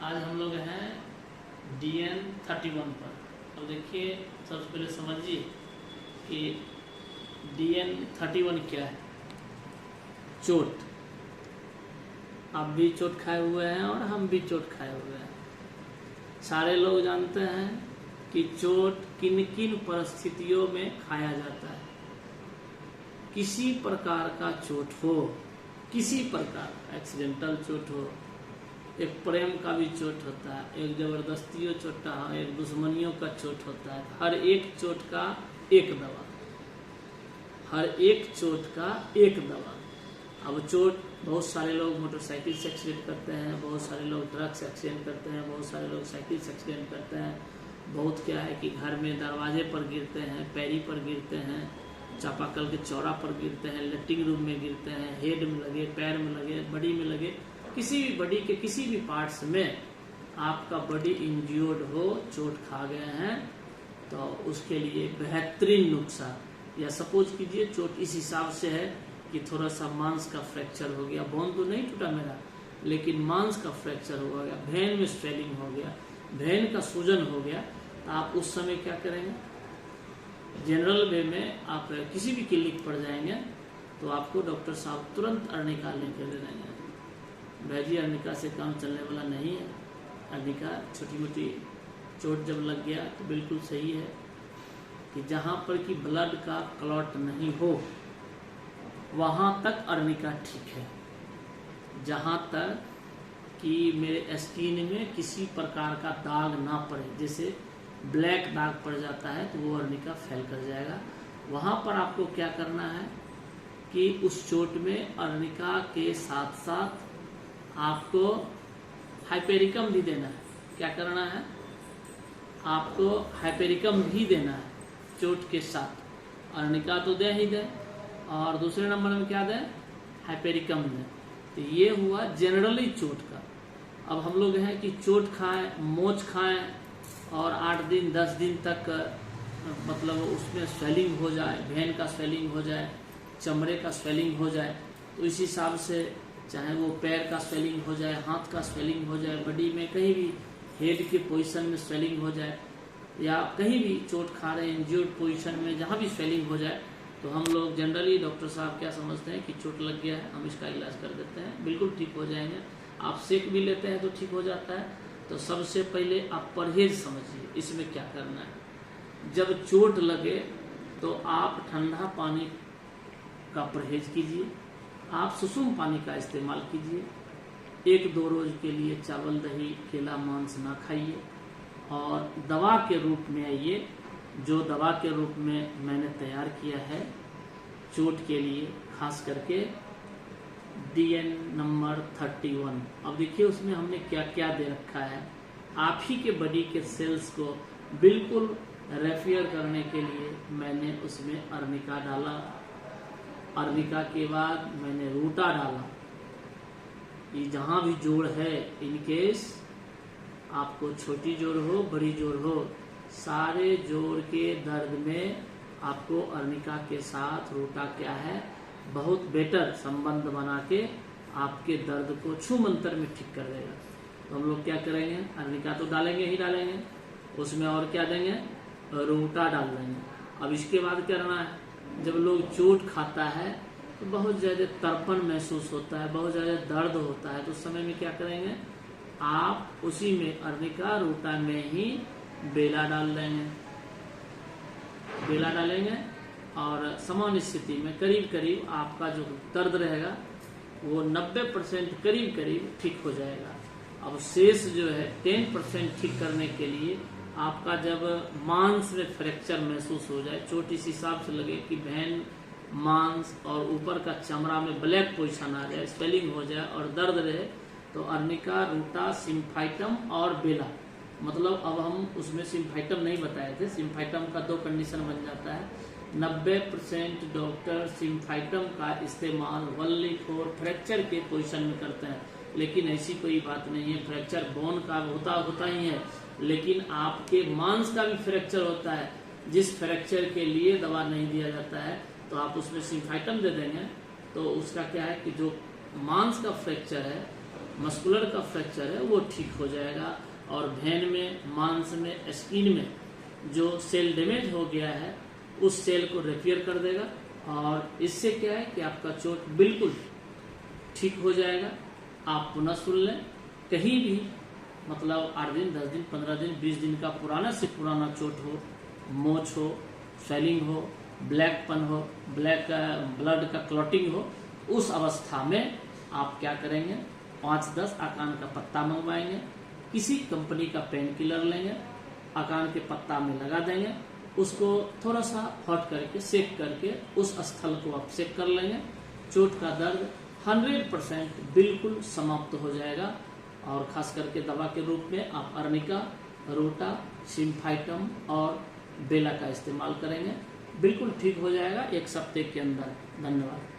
आज हम लोग हैं DN31 पर। अब देखिए, सबसे पहले समझिए कि DN31 क्या है। चोट। आप भी चोट खाए हुए हैं और हम भी चोट खाए हुए हैं। सारे लोग जानते हैं कि चोट किन किन परिस्थितियों में खाया जाता है। किसी प्रकार का चोट हो, किसी प्रकार एक्सीडेंटल चोट हो, एक प्रेम का भी चोट होता है, एक जबरदस्तियों चोट है, एक दुश्मनियों का चोट होता है। हर एक चोट का एक दवा, हर एक चोट का एक दवा। अब चोट, बहुत सारे लोग मोटरसाइकिल से एक्सीडेंट करते हैं, बहुत सारे लोग ट्रक से एक्सीडेंट करते हैं, बहुत सारे लोग साइकिल से एक्सीडेंट करते हैं। बहुत क्या है कि घर में दरवाजे पर गिरते हैं, पैरी पर गिरते हैं, चापाकल के चौड़ा पर गिरते हैं, लेटरिंग रूम में गिरते हैं, हेड में लगे, पैर में लगे, बॉडी में लगे, किसी भी बॉडी के किसी भी पार्ट्स में आपका बॉडी इंज्योर्ड हो, चोट खा गए हैं, तो उसके लिए बेहतरीन नुस्खा, या सपोज कीजिए चोट इस हिसाब से है कि थोड़ा सा मांस का फ्रैक्चर हो गया, बोन तो नहीं टूटा मेरा, लेकिन मांस का फ्रैक्चर हो गया, भेन में स्वेलिंग हो गया, भेन का सूजन हो गया, तो आप उस समय क्या करेंगे? जनरल वे में आप किसी भी क्लिनिक पर जाएंगे तो आपको डॉक्टर साहब तुरंत अर्निका लेकर दे देंगे। भाई अर्निका से काम चलने वाला नहीं है। अर्निका छोटी मोटी चोट जब लग गया तो बिल्कुल सही है कि जहाँ पर कि ब्लड का क्लॉट नहीं हो वहाँ तक अर्निका ठीक है। जहाँ तक कि मेरे स्किन में किसी प्रकार का दाग ना पड़े, जैसे ब्लैक दाग पड़ जाता है तो वो अर्निका फैल कर जाएगा। वहाँ पर आपको क्या करना है कि उस चोट में अर्निका के साथ साथ आपको हाइपेरिकम भी देना है। क्या करना है? आपको हाइपेरिकम भी देना है चोट के साथ। अर्निका तो दे ही दे, और दूसरे नंबर में क्या दें? हाइपेरिकम दें। तो ये हुआ जनरली चोट का। अब हम लोग हैं कि चोट खाएं, मोच खाएं और 8 दिन 10 दिन तक मतलब उसमें स्वेलिंग हो जाए, भेन का स्वेलिंग हो जाए, चमड़े का स्वेलिंग हो जाए, तो इस हिसाब से चाहे वो पैर का स्वेलिंग हो जाए, हाथ का स्वेलिंग हो जाए, बॉडी में कहीं भी हेड के पोजीशन में स्वेलिंग हो जाए, या कहीं भी चोट खा रहे इंज्योर्ड पोजीशन में जहाँ भी स्वेलिंग हो जाए, तो हम लोग जनरली डॉक्टर साहब क्या समझते हैं कि चोट लग गया है, हम इसका इलाज कर देते हैं, बिल्कुल ठीक हो जाएंगे। आप सेक भी लेते हैं तो ठीक हो जाता है। तो सबसे पहले आप परहेज समझिए, इसमें क्या करना है। जब चोट लगे तो आप ठंडा पानी का परहेज कीजिए, आप सुसुम पानी का इस्तेमाल कीजिए। 1-2 रोज के लिए चावल, दही, केला, मांस ना खाइए, और दवा के रूप में आइए, जो दवा के रूप में मैंने तैयार किया है चोट के लिए, खास करके DN नंबर 31। अब देखिए उसमें हमने क्या क्या दे रखा है। आप ही के बॉडी के सेल्स को बिल्कुल रेफियर करने के लिए मैंने उसमें अर्निका डाला। अर्निका के बाद मैंने रूटा डाला। ये जहाँ भी जोड़ है, इनकेस आपको छोटी जोड़ हो, बड़ी जोड़ हो, सारे जोड़ के दर्द में आपको अर्निका के साथ रूटा क्या है, बहुत बेटर संबंध बना के आपके दर्द को छू मंतर में ठीक कर देगा। तो हम लोग क्या करेंगे? अर्निका तो डालेंगे ही डालेंगे, उसमें और क्या देंगे? रूटा डाल देंगे। अब इसके बाद क्या करना है? जब लोग चोट खाता है तो बहुत ज़्यादा तड़पन महसूस होता है, बहुत ज़्यादा दर्द होता है, तो उस समय में क्या करेंगे? आप उसी में अर्निका रूटा में ही बेला डाल देंगे। बेला डालेंगे और सामान्य स्थिति में करीब करीब आपका जो दर्द रहेगा वो 90% करीब करीब ठीक हो जाएगा। अब शेष जो है 10% ठीक करने के लिए आपका जब मांस में फ्रैक्चर महसूस हो जाए, चोट इस हिसाब से लगे कि भेन, मांस और ऊपर का चमड़ा में ब्लैक पोजीशन आ जाए, स्वेलिंग हो जाए और दर्द रहे, तो अर्निका, रूटा, सिम्फाइटम और बेला, मतलब अब हम उसमें सिम्फाइटम नहीं बताए थे। सिम्फाइटम का 2 कंडीशन बन जाता है। 90% डॉक्टर सिम्फाइटम का इस्तेमाल ओनली फॉर फ्रैक्चर के पोजीशन में करते हैं, लेकिन ऐसी कोई बात नहीं है। फ्रैक्चर बोन का होता ही है, लेकिन आपके मांस का भी फ्रैक्चर होता है, जिस फ्रैक्चर के लिए दवा नहीं दिया जाता है, तो आप उसमें सिम्फाइटम दे देंगे। तो उसका क्या है कि जो मांस का फ्रैक्चर है मस्कुलर का फ्रैक्चर है वो ठीक हो जाएगा, और भेन में, मांस में, स्किन में जो सेल डैमेज हो गया है उस सेल को रिपेयर कर देगा, और इससे क्या है कि आपका चोट बिल्कुल ठीक हो जाएगा। आप पुनः सुन लें, कहीं भी मतलब 8 दिन, 10 दिन, 15 दिन, 20 दिन का पुराना से पुराना चोट हो, मोच हो, स्वेलिंग हो, ब्लैकपन हो, ब्लड का क्लॉटिंग हो, उस अवस्था में आप क्या करेंगे, 5-10 आकान का पत्ता मंगवाएंगे, किसी कंपनी का पेन किलर लेंगे, आकान के पत्ता में लगा देंगे, उसको थोड़ा सा हॉट करके सेक करके उस स्थल को आप सेक कर लेंगे, चोट का दर्द 100% बिल्कुल समाप्त हो जाएगा। और खास करके दवा के रूप में आप अर्निका, रोटा, सिम्फाइटम और बेला का इस्तेमाल करेंगे, बिल्कुल ठीक हो जाएगा 1 सप्ताह के अंदर। धन्यवाद।